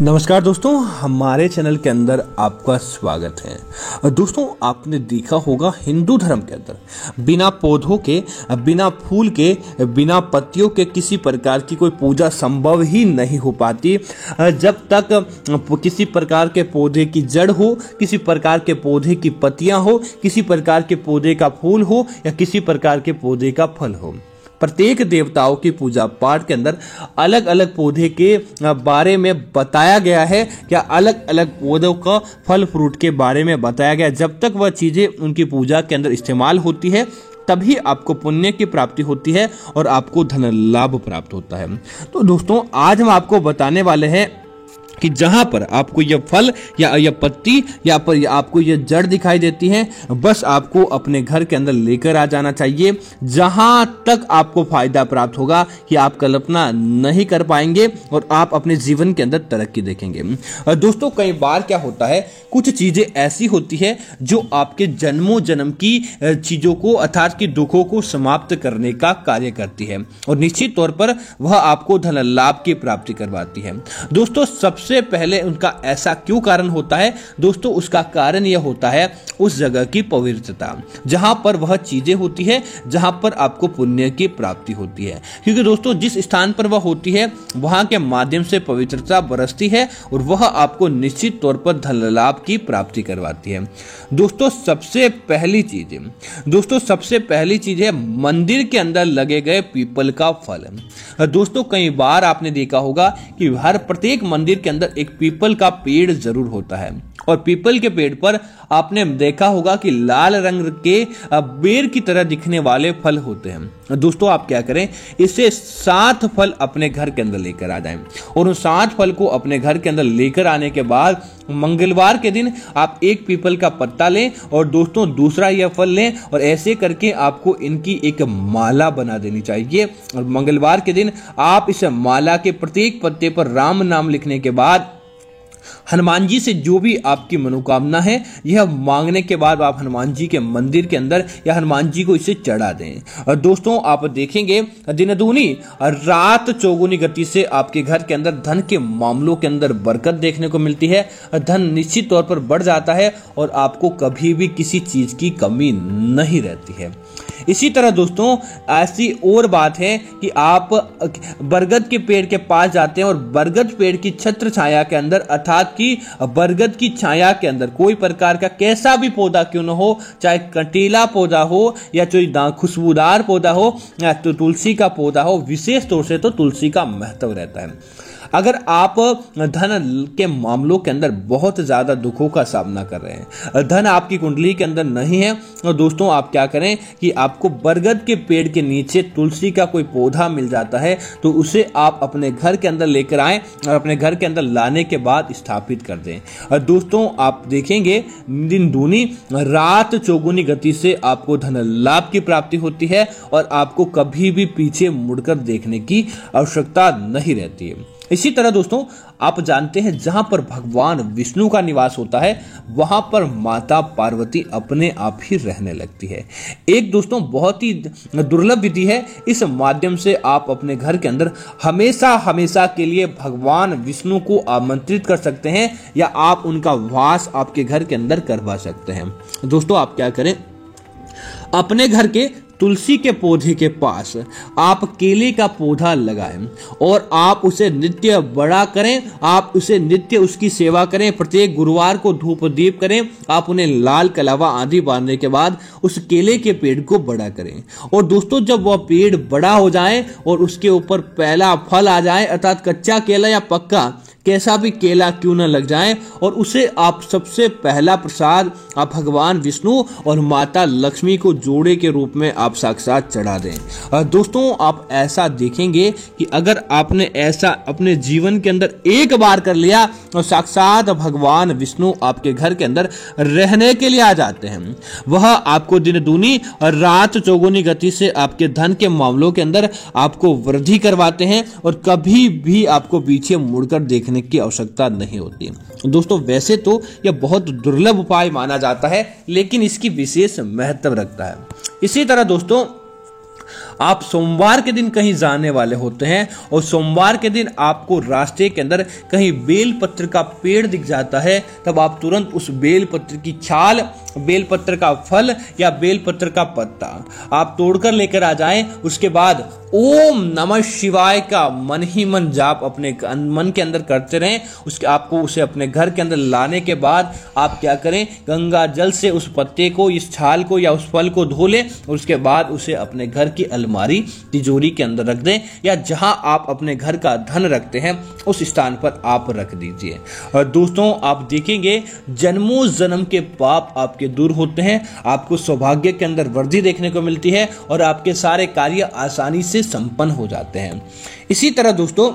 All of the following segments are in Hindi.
नमस्कार दोस्तों, हमारे चैनल के अंदर आपका स्वागत है। दोस्तों, आपने देखा होगा हिंदू धर्म के अंदर बिना पौधों के, बिना फूल के, बिना पत्तियों के किसी प्रकार की कोई पूजा संभव ही नहीं हो पाती। जब तक किसी प्रकार के पौधे की जड़ हो, किसी प्रकार के पौधे की पत्तियां हो, किसी प्रकार के पौधे का फूल हो या किसी प्रकार के पौधे का फल हो। प्रत्येक देवताओं की पूजा पाठ के अंदर अलग अलग पौधे के बारे में बताया गया है, क्या अलग अलग पौधों का फल फ्रूट के बारे में बताया गया है। जब तक वह चीजें उनकी पूजा के अंदर इस्तेमाल होती है तभी आपको पुण्य की प्राप्ति होती है और आपको धन लाभ प्राप्त होता है। तो दोस्तों, आज हम आपको बताने वाले हैं कि जहां पर आपको यह फल या यह पत्ती या पर आपको यह जड़ दिखाई देती है, बस आपको अपने घर के अंदर लेकर आ जाना चाहिए। जहां तक आपको फायदा प्राप्त होगा कि आप कल्पना नहीं कर पाएंगे और आप अपने जीवन के अंदर तरक्की देखेंगे। दोस्तों, कई बार क्या होता है, कुछ चीजें ऐसी होती है जो आपके जन्मों जन्म की चीजों को अर्थात की दुखों को समाप्त करने का कार्य करती है और निश्चित तौर पर वह आपको धन लाभ की प्राप्ति करवाती है। दोस्तों, सबसे पहले उनका ऐसा क्यों कारण होता है? दोस्तों, उसका कारण यह होता है उस जगह की पवित्रता, जहां पर वह चीजें होती है, जहां पर आपको पुण्य की प्राप्ति होती है। क्योंकि दोस्तों, जिस स्थान पर वह होती है वहां के माध्यम से पवित्रता बरसती है और वह आपको निश्चित तौर पर धन लाभ की प्राप्ति करवाती है। दोस्तों, सबसे पहली चीज है मंदिर के अंदर लगे गए पीपल का फल। दोस्तों, कई बार आपने देखा होगा कि हर प्रत्येक मंदिर के अंदर एक पीपल का पेड़ जरूर होता है और पीपल के पेड़ पर आपने देखा होगा कि लाल रंग के बेर की तरह दिखने वाले फल होते हैं। दोस्तों, आप क्या करें, इसे 7 फल अपने घर के अंदर लेकर आ जाएं और उन 7 फल को अपने घर के अंदर लेकर आने के बाद मंगलवार के दिन आप एक पीपल का पत्ता लें और दोस्तों दूसरा यह फल लें और ऐसे करके आपको इनकी एक माला बना देनी चाहिए। और मंगलवार के दिन आप इस माला के प्रत्येक पत्ते पर राम नाम लिखने के बाद हनुमान जी से जो भी आपकी मनोकामना है यह मांगने के बाद आप हनुमान जी के मंदिर के अंदर या हनुमान जी को इसे चढ़ा दें। और दोस्तों, आप देखेंगे दिन दूनी रात चौगुनी गति से आपके घर के अंदर धन के मामलों के अंदर बरकत देखने को मिलती है। धन निश्चित तौर पर बढ़ जाता है और आपको कभी भी किसी चीज की कमी नहीं रहती है। इसी तरह दोस्तों, ऐसी और बात है कि आप बरगद के पेड़ के पास जाते हैं और बरगद पेड़ की छत्र छाया के अंदर अर्थात कि बरगद की छाया के अंदर कोई प्रकार का कैसा भी पौधा क्यों न हो, चाहे कंटीला पौधा हो या कोई खुशबूदार पौधा हो या तो तुलसी का पौधा हो, विशेष तौर से तो तुलसी का महत्व रहता है। अगर आप धन के मामलों के अंदर बहुत ज्यादा दुखों का सामना कर रहे हैं, धन आपकी कुंडली के अंदर नहीं है, और दोस्तों आप क्या करें कि आपको बरगद के पेड़ के नीचे तुलसी का कोई पौधा मिल जाता है तो उसे आप अपने घर के अंदर लेकर आएं और अपने घर के अंदर लाने के बाद स्थापित कर दें। और दोस्तों, आप देखेंगे दिन दूनी रात चौगुनी गति से आपको धन लाभ की प्राप्ति होती है और आपको कभी भी पीछे मुड़कर देखने की आवश्यकता नहीं रहती है। इसी तरह दोस्तों, आप जानते हैं जहां पर भगवान विष्णु का निवास होता है वहां पर माता पार्वती अपने आप ही रहने लगती है। एक दोस्तों बहुत ही दुर्लभ विधि है, इस माध्यम से आप अपने घर के अंदर हमेशा के लिए भगवान विष्णु को आमंत्रित कर सकते हैं या आप उनका वास आपके घर के अंदर करवा सकते हैं। दोस्तों, आप क्या करें, अपने घर के तुलसी के पौधे के पास आप केले का पौधा लगाएं और आप उसे नित्य बड़ा करें, आप उसे नित्य उसकी सेवा करें, प्रत्येक गुरुवार को धूप दीप करें, आप उन्हें लाल कलावा आदि बांधने के बाद उस केले के पेड़ को बड़ा करें। और दोस्तों, जब वह पेड़ बड़ा हो जाए और उसके ऊपर पहला फल आ जाए अर्थात कच्चा केला या पक्का कैसा भी केला क्यों न लग जाए और उसे आप सबसे पहला प्रसाद आप भगवान विष्णु और माता लक्ष्मी को जोड़े के रूप में आप साक्षात चढ़ा दें। दोस्तों, आप ऐसा देखेंगे कि अगर आपने ऐसा अपने जीवन के अंदर एक बार कर लिया और साक्षात भगवान विष्णु आपके घर के अंदर रहने के लिए आ जाते हैं। वह आपको दिन दूनी और रात चौगुनी गति से आपके धन के मामलों के अंदर आपको वृद्धि करवाते हैं और कभी भी आपको पीछे मुड़कर देखने की आवश्यकता नहीं होती। दोस्तों, वैसे तो यह बहुत दुर्लभ उपाय माना जाता है लेकिन इसकी विशेष महत्व रखता है। इसी तरह दोस्तों, आप सोमवार के दिन कहीं जाने वाले होते हैं और सोमवार के दिन आपको रास्ते के अंदर कहीं बेलपत्र का पेड़ दिख जाता है, तब आप तुरंत उस बेलपत्र की छाल, बेलपत्र का फल या बेलपत्र का पत्ता आप तोड़कर लेकर आ जाएं। उसके बाद ओम नमः शिवाय का मन ही मन जाप अपने मन के अंदर करते रहें। उसके आपको उसे अपने घर के अंदर लाने के बाद आप क्या करें, गंगा जल से उस पत्ते को, इस छाल को या उस फल को धो लें और उसके बाद उसे अपने घर की अलमारी, तिजोरी के अंदर रख दें या जहां आप अपने घर का धन रखते हैं उस स्थान पर आप रख दीजिए। और दोस्तों आप देखेंगे जन्मों जन्म के पाप आपके दूर होते हैं, आपको सौभाग्य के अंदर वृद्धि देखने को मिलती है और आपके सारे कार्य आसानी से संपन्न हो जाते हैं। इसी तरह दोस्तों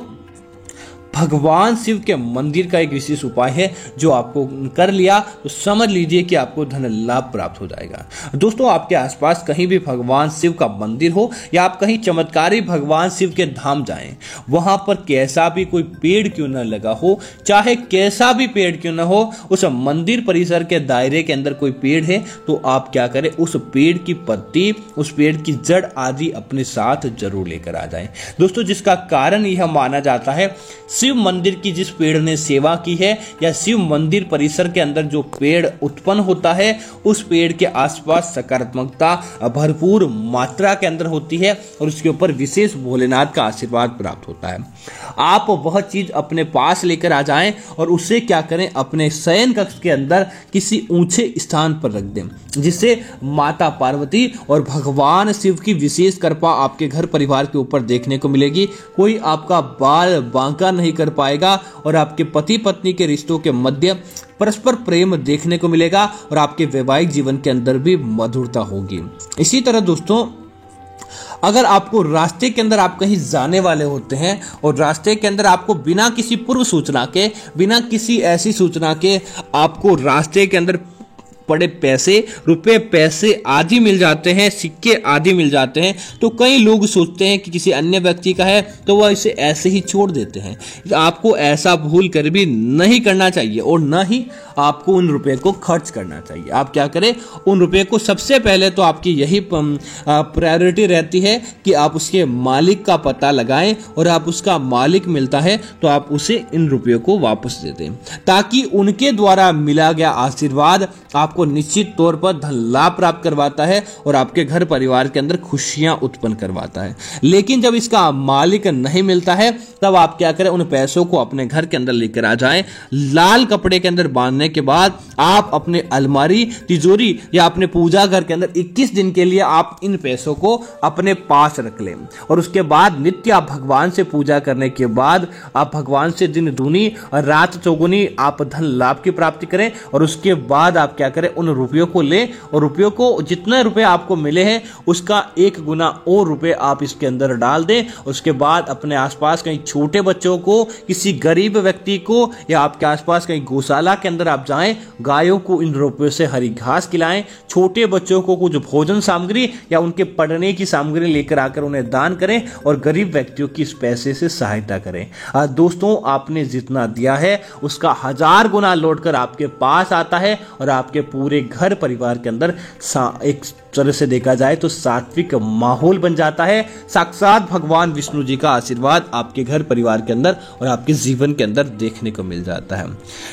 भगवान शिव के मंदिर का एक विशेष उपाय है जो आपको कर लिया तो समझ लीजिए कि आपको धन लाभ प्राप्त हो जाएगा। दोस्तों आपके आसपास कहीं भी भगवान शिव का मंदिर हो या आप कहीं चमत्कारी भगवान शिव के धाम जाएं, वहां पर कैसा भी कोई पेड़ क्यों न लगा हो, चाहे कैसा भी पेड़ क्यों न हो, उस मंदिर परिसर के दायरे के अंदर कोई पेड़ है तो आप क्या करें, उस पेड़ की पत्ती, उस पेड़ की जड़ आदि अपने साथ जरूर लेकर आ जाएं। दोस्तों जिसका कारण यह माना जाता है, शिव मंदिर की जिस पेड़ ने सेवा की है या शिव मंदिर परिसर के अंदर जो पेड़ उत्पन्न होता है उस पेड़ के आसपास सकारात्मकता भरपूर मात्रा के अंदर होती है और उसके ऊपर विशेष भोलेनाथ का आशीर्वाद प्राप्त होता है। आप वह चीज अपने पास लेकर आ जाएं और उसे क्या करें, अपने शयन कक्ष के अंदर किसी ऊंचे स्थान पर रख दें, जिससे माता पार्वती और भगवान शिव की विशेष कृपा आपके घर परिवार के ऊपर देखने को मिलेगी। कोई आपका बाल बांका नहीं कर पाएगा और आपके पति पत्नी के रिश्तों के मध्य परस्पर प्रेम देखने को मिलेगा और आपके वैवाहिक जीवन के अंदर भी मधुरता होगी। इसी तरह दोस्तों अगर आपको रास्ते के अंदर आप कहीं जाने वाले होते हैं और रास्ते के अंदर आपको बिना किसी पूर्व सूचना के, बिना किसी ऐसी सूचना के आपको रास्ते के अंदर पड़े पैसे, रुपए, पैसे आदि मिल जाते हैं, सिक्के आदि मिल जाते हैं, तो कई लोग सोचते हैं कि किसी अन्य व्यक्ति का है तो वह इसे ऐसे ही छोड़ देते हैं। आपको ऐसा भूल कर भी नहीं करना चाहिए और न ही आपको उन रुपए को खर्च करना चाहिए। आप क्या करें, उन रुपए को सबसे पहले तो आपकी यही प्रायोरिटी रहती है कि आप उसके मालिक का पता लगाएं और आप उसका मालिक मिलता है तो आप उसे इन रुपयों को वापस दे दें, ताकि उनके द्वारा मिला गया आशीर्वाद आपको निश्चित तौर पर धन लाभ प्राप्त करवाता है और आपके घर परिवार के अंदर खुशियां उत्पन्न करवाता है। लेकिन जब इसका मालिक नहीं मिलता है तब आप क्या करें, उन पैसों को अपने घर के अंदर लेकर आ जाएं, लाल कपड़े के अंदर बांधने के बाद आप अपने अलमारी, तिजोरी या अपने पूजा घर के अंदर 21 दिन के लिए आप इन पैसों को अपने पास रख लें और उसके बाद नित्य आप भगवान से पूजा करने के बाद आप भगवान से दिन दूनी और रात चौगुनी आप धन लाभ की प्राप्ति करें और उसके बाद आप क्या करें, उन रुपयों को लें और रुपयों को, जितने रुपए आपको मिले हैं उसका 1 गुना और रुपए आप इसके अंदर डाल दें। उसके बाद अपने आसपास कहीं छोटे बच्चों को, किसी गरीब व्यक्ति को या आपके आसपास कहीं गौशाला के अंदर आप जाएं, गायों को इन रुपयों से हरी घास खिलाएं, छोटे बच्चों को कुछ भोजन सामग्री या उनके पढ़ने की सामग्री लेकर आकर उन्हें दान करें और गरीब व्यक्तियों की इस पैसे से सहायता करें। दोस्तों आपने जितना दिया है उसका 1000 गुना लौटकर आपके पास आता है और आपके पूरे घर परिवार के अंदर एक तरह से देखा जाए तो सात्विक माहौल बन जाता है। साक्षात भगवान विष्णु जी का आशीर्वाद आपके घर परिवार के अंदर और आपके जीवन के अंदर देखने को मिल जाता है।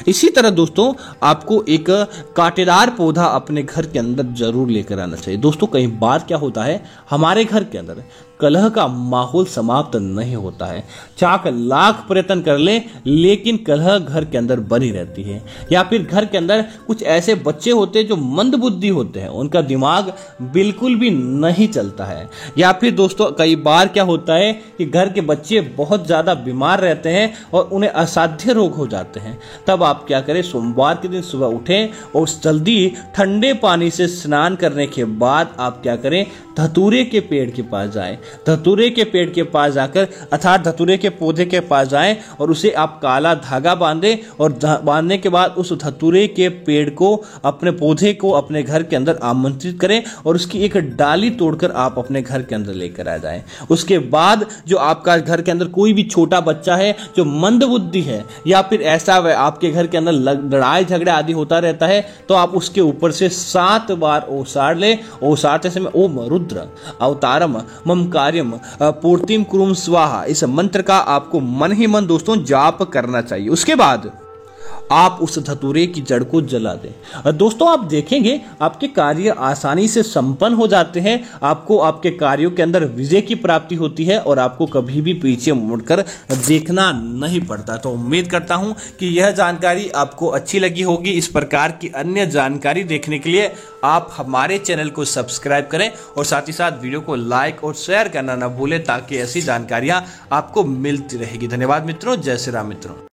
इसी तरह दोस्तों आपको एक कांटेदार पौधा अपने घर के अंदर जरूर लेकर आना चाहिए। दोस्तों कई बार क्या होता है, हमारे घर के अंदर कलह का माहौल समाप्त नहीं होता है, चाहे लाख प्रयत्न कर ले लेकिन कलह घर के अंदर बनी रहती है। या फिर घर के अंदर कुछ ऐसे बच्चे होते हैं जो मंद बुद्धि होते हैं, उनका दिमाग बिल्कुल भी नहीं चलता है। या फिर दोस्तों कई बार क्या होता है कि घर के बच्चे बहुत ज्यादा बीमार रहते हैं और उन्हें असाध्य रोग हो जाते हैं। तब आप क्या करें, सोमवार के दिन सुबह उठें और जल्दी ठंडे पानी से स्नान करने के बाद आप क्या करें, धतूरे के पेड़ के पास जाएं धतूरे के पेड़ के पास जाकर अर्थात धतूरे के पौधे के पास जाएं और उसे आप काला धागा बांधें और बांधने के बाद उस धतूरे के पेड़ को, अपने पौधे को अपने घर के अंदर आमंत्रित करें और उसकी एक डाली तोड़कर आप अपने घर के अंदर लेकर आ जाएं। उसके बाद जो आपका घर के अंदर कोई भी छोटा बच्चा है जो मंदबुद्धि है या फिर ऐसा आपके घर के अंदर लड़ाई झगड़े आदि होता रहता है, तो आप उसके ऊपर से 7 बार ओसार ले। ओसारते समय ओम रुद्र अवतारम मम कार्यम पूर्तिम कुरुम स्वाहा, इस मंत्र का आपको मन ही मन दोस्तों जाप करना चाहिए। उसके बाद आप उस धतूरे की जड़ को जला दें। दोस्तों आप देखेंगे आपके कार्य आसानी से संपन्न हो जाते हैं, आपको आपके कार्यों के अंदर विजय की प्राप्ति होती है और आपको कभी भी पीछे मुड़कर देखना नहीं पड़ता। तो उम्मीद करता हूं कि यह जानकारी आपको अच्छी लगी होगी। इस प्रकार की अन्य जानकारी देखने के लिए आप हमारे चैनल को सब्सक्राइब करें और साथ ही साथ वीडियो को लाइक और शेयर करना न भूलें ताकि ऐसी जानकारियां आपको मिलती रहेगी। धन्यवाद मित्रों। जय श्री राम मित्रों।